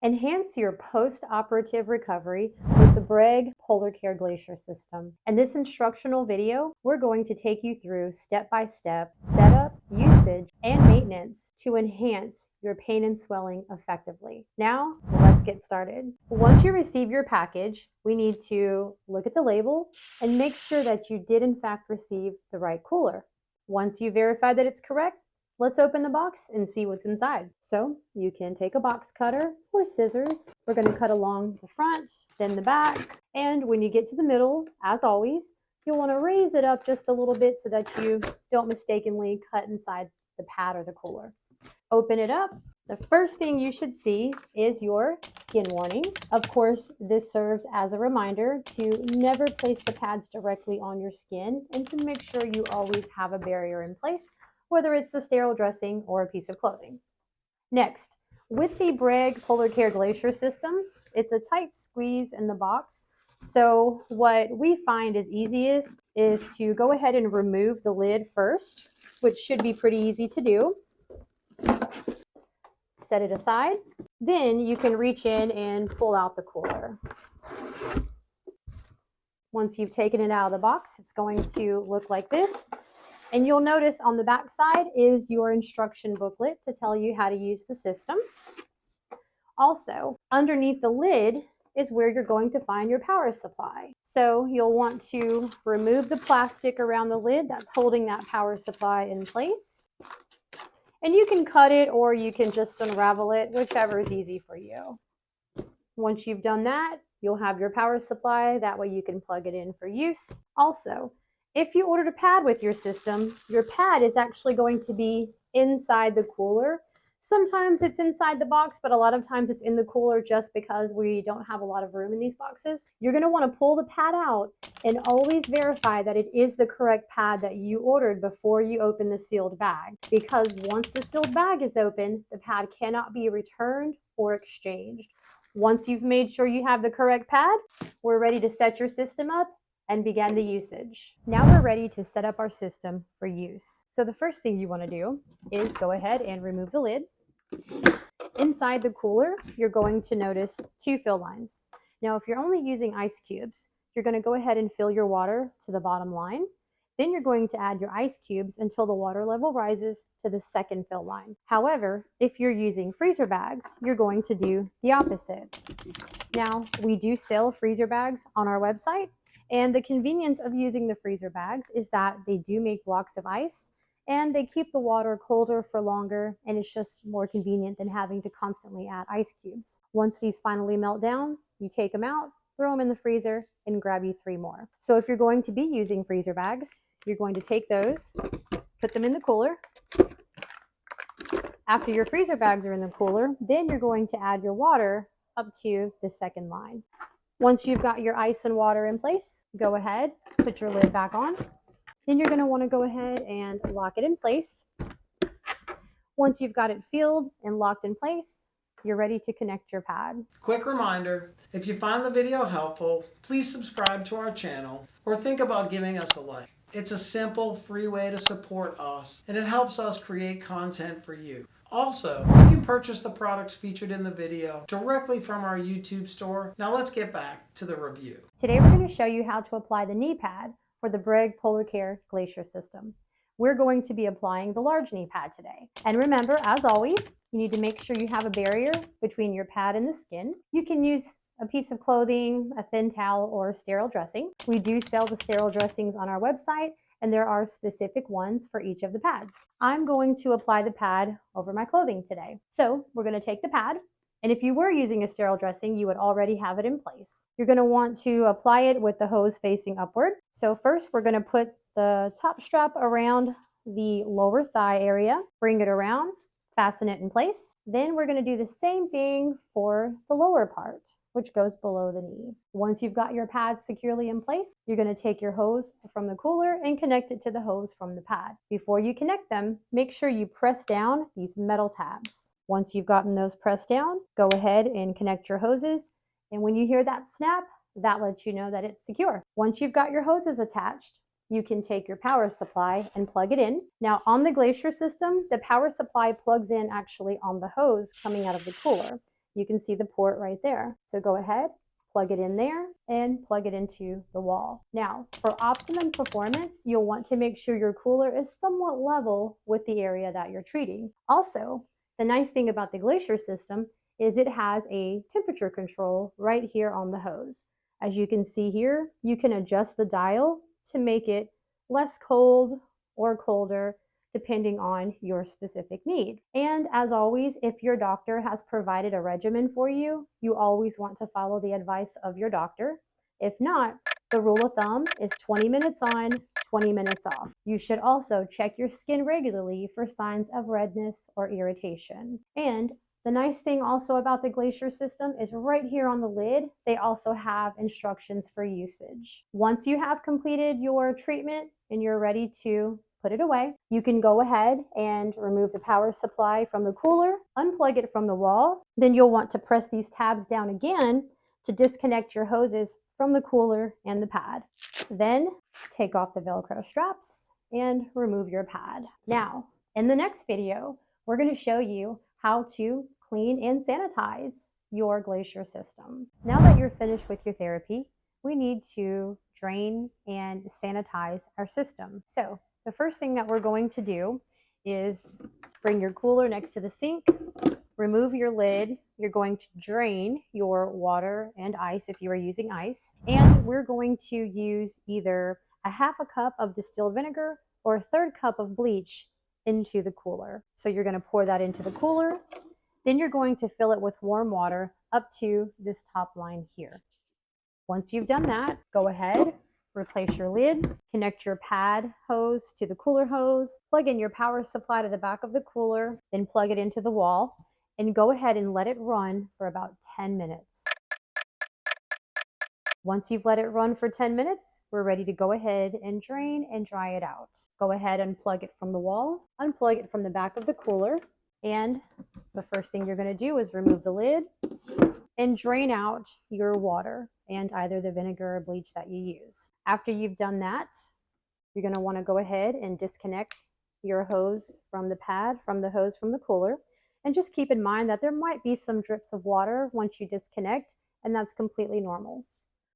Enhance your post-operative recovery with the Breg Polar Care Glacier system. In this instructional video, we're going to take you through step-by-step setup, usage, and maintenance to enhance your pain and swelling effectively. Now, let's get started. Once you receive your package, we need to look at the label and make sure that you did in fact receive the right cooler. Once you verify that it's correct, let's open the box and see what's inside. So you can take a box cutter or scissors. We're going to cut along the front, then the back. And when you get to the middle, as always, you'll want to raise it up just a little bit so that you don't mistakenly cut inside the pad or the cooler. Open it up. The first thing you should see is your skin warning. Of course, this serves as a reminder to never place the pads directly on your skin and to make sure you always have a barrier in place, whether it's the sterile dressing or a piece of clothing. Next, with the Breg Polar Care Glacier system, it's a tight squeeze in the box. So what we find is easiest is to go ahead and remove the lid first, which should be pretty easy to do. Set it aside. Then you can reach in and pull out the cooler. Once you've taken it out of the box, it's going to look like this. And you'll notice on the back side is your instruction booklet to tell you how to use the system. Also, underneath the lid is where you're going to find your power supply. So you'll want to remove the plastic around the lid that's holding that power supply in place. And you can cut it or you can just unravel it, whichever is easy for you. Once you've done that, you'll have your power supply. That way you can plug it in for use. Also, if you ordered a pad with your system, your pad is actually going to be inside the cooler. Sometimes it's inside the box, but a lot of times it's in the cooler just because we don't have a lot of room in these boxes. You're going to want to pull the pad out and always verify that it is the correct pad that you ordered before you open the sealed bag. Because once the sealed bag is open, the pad cannot be returned or exchanged. Once you've made sure you have the correct pad, we're ready to set your system up and begin the usage. Now we're ready to set up our system for use. So the first thing you want to do is go ahead and remove the lid. Inside the cooler, you're going to notice two fill lines. Now, if you're only using ice cubes, you're going to go ahead and fill your water to the bottom line. Then you're going to add your ice cubes until the water level rises to the second fill line. However, if you're using freezer bags, you're going to do the opposite. Now, we do sell freezer bags on our website. And the convenience of using the freezer bags is that they do make blocks of ice and they keep the water colder for longer, and it's just more convenient than having to constantly add ice cubes. Once these finally melt down, you take them out, throw them in the freezer, and grab you 3 more. So if you're going to be using freezer bags, you're going to take those, put them in the cooler. After your freezer bags are in the cooler, then you're going to add your water up to the second line. Once you've got your ice and water in place, go ahead, put your lid back on. Then you're going to want to go ahead and lock it in place. Once you've got it filled and locked in place, you're ready to connect your pad. Quick reminder, if you find the video helpful, please subscribe to our channel or think about giving us a like. It's a simple, free way to support us, and it helps us create content for you. Also, you can purchase the products featured in the video directly from our YouTube store. Now let's get back to the review. Today we're going to show you how to apply the knee pad for the Breg Polar Care Glacier system. We're going to be applying the large knee pad today. And remember, as always, you need to make sure you have a barrier between your pad and the skin. You can use a piece of clothing, a thin towel, or a sterile dressing. We do sell the sterile dressings on our website, and there are specific ones for each of the pads. I'm going to apply the pad over my clothing today. So we're going to take the pad, and if you were using a sterile dressing, you would already have it in place. You're going to want to apply it with the hose facing upward. So first we're going to put the top strap around the lower thigh area, bring it around, fasten it in place. Then we're going to do the same thing for the lower part, which goes below the knee. Once you've got your pad securely in place, you're going to take your hose from the cooler and connect it to the hose from the pad. Before you connect them, make sure you press down these metal tabs. Once you've gotten those pressed down, go ahead and connect your hoses. And when you hear that snap, that lets you know that it's secure. Once you've got your hoses attached, you can take your power supply and plug it in. Now on the Glacier system, the power supply plugs in actually on the hose coming out of the cooler. You can see the port right there. So go ahead, plug it in there and plug it into the wall. Now, for optimum performance, you'll want to make sure your cooler is somewhat level with the area that you're treating. Also, the nice thing about the Glacier system is it has a temperature control right here on the hose. As you can see here, you can adjust the dial to make it less cold or colder depending on your specific need. And as always, if your doctor has provided a regimen for you, you always want to follow the advice of your doctor. If not, the rule of thumb is 20 minutes on, 20 minutes off. You should also check your skin regularly for signs of redness or irritation. And the nice thing also about the Glacier system is right here on the lid, they also have instructions for usage. Once you have completed your treatment and you're ready to put it away, you can go ahead and remove the power supply from the cooler, unplug it from the wall. Then you'll want to press these tabs down again to disconnect your hoses from the cooler and the pad. Then take off the Velcro straps and remove your pad. Now, in the next video, we're going to show you how to clean and sanitize your Glacier system. Now that you're finished with your therapy, we need to drain and sanitize our system. So the first thing that we're going to do is bring your cooler next to the sink, remove your lid. You're going to drain your water and ice if you are using ice. And we're going to use either a half a cup of distilled vinegar or a third cup of bleach into the cooler. So you're going to pour that into the cooler. Then you're going to fill it with warm water up to this top line here. Once you've done that, go ahead, replace your lid, connect your pad hose to the cooler hose, plug in your power supply to the back of the cooler, then plug it into the wall, and go ahead and let it run for about 10 minutes. Once you've let it run for 10 minutes, we're ready to go ahead and drain and dry it out. Go ahead and plug it from the wall, unplug it from the back of the cooler, and the first thing you're going to do is remove the lid and drain out your water and either the vinegar or bleach that you use. After you've done that, you're going to want to go ahead and disconnect your hose from the pad, from the hose from the cooler. And just keep in mind that there might be some drips of water once you disconnect, and that's completely normal.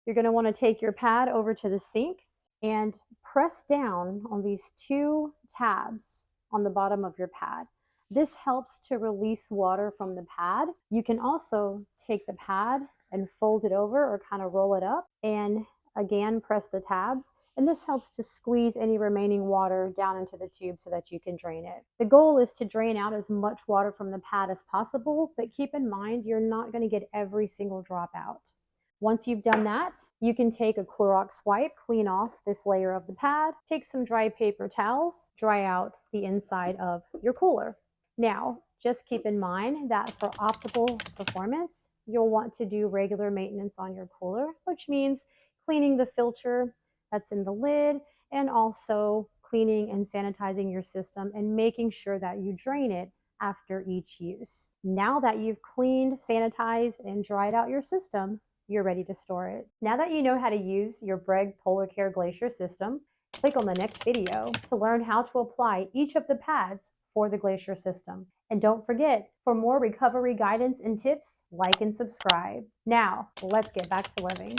You're going to want to take your pad over to the sink and press down on these two tabs on the bottom of your pad. This helps to release water from the pad. You can also take the pad and fold it over or kind of roll it up and again press the tabs, and this helps to squeeze any remaining water down into the tube so that you can drain it. The goal is to drain out as much water from the pad as possible, but keep in mind you're not going to get every single drop out. Once you've done that, you can take a Clorox wipe, clean off this layer of the pad, take some dry paper towels, dry out the inside of your cooler. Now, just keep in mind that for optimal performance, you'll want to do regular maintenance on your cooler, which means cleaning the filter that's in the lid and also cleaning and sanitizing your system and making sure that you drain it after each use. Now that you've cleaned, sanitized, and dried out your system, you're ready to store it. Now that you know how to use your Breg Polar Care Glacier system, click on the next video to learn how to apply each of the pads for the Glacier system. And don't forget, for more recovery guidance and tips, like and subscribe. Now, let's get back to living.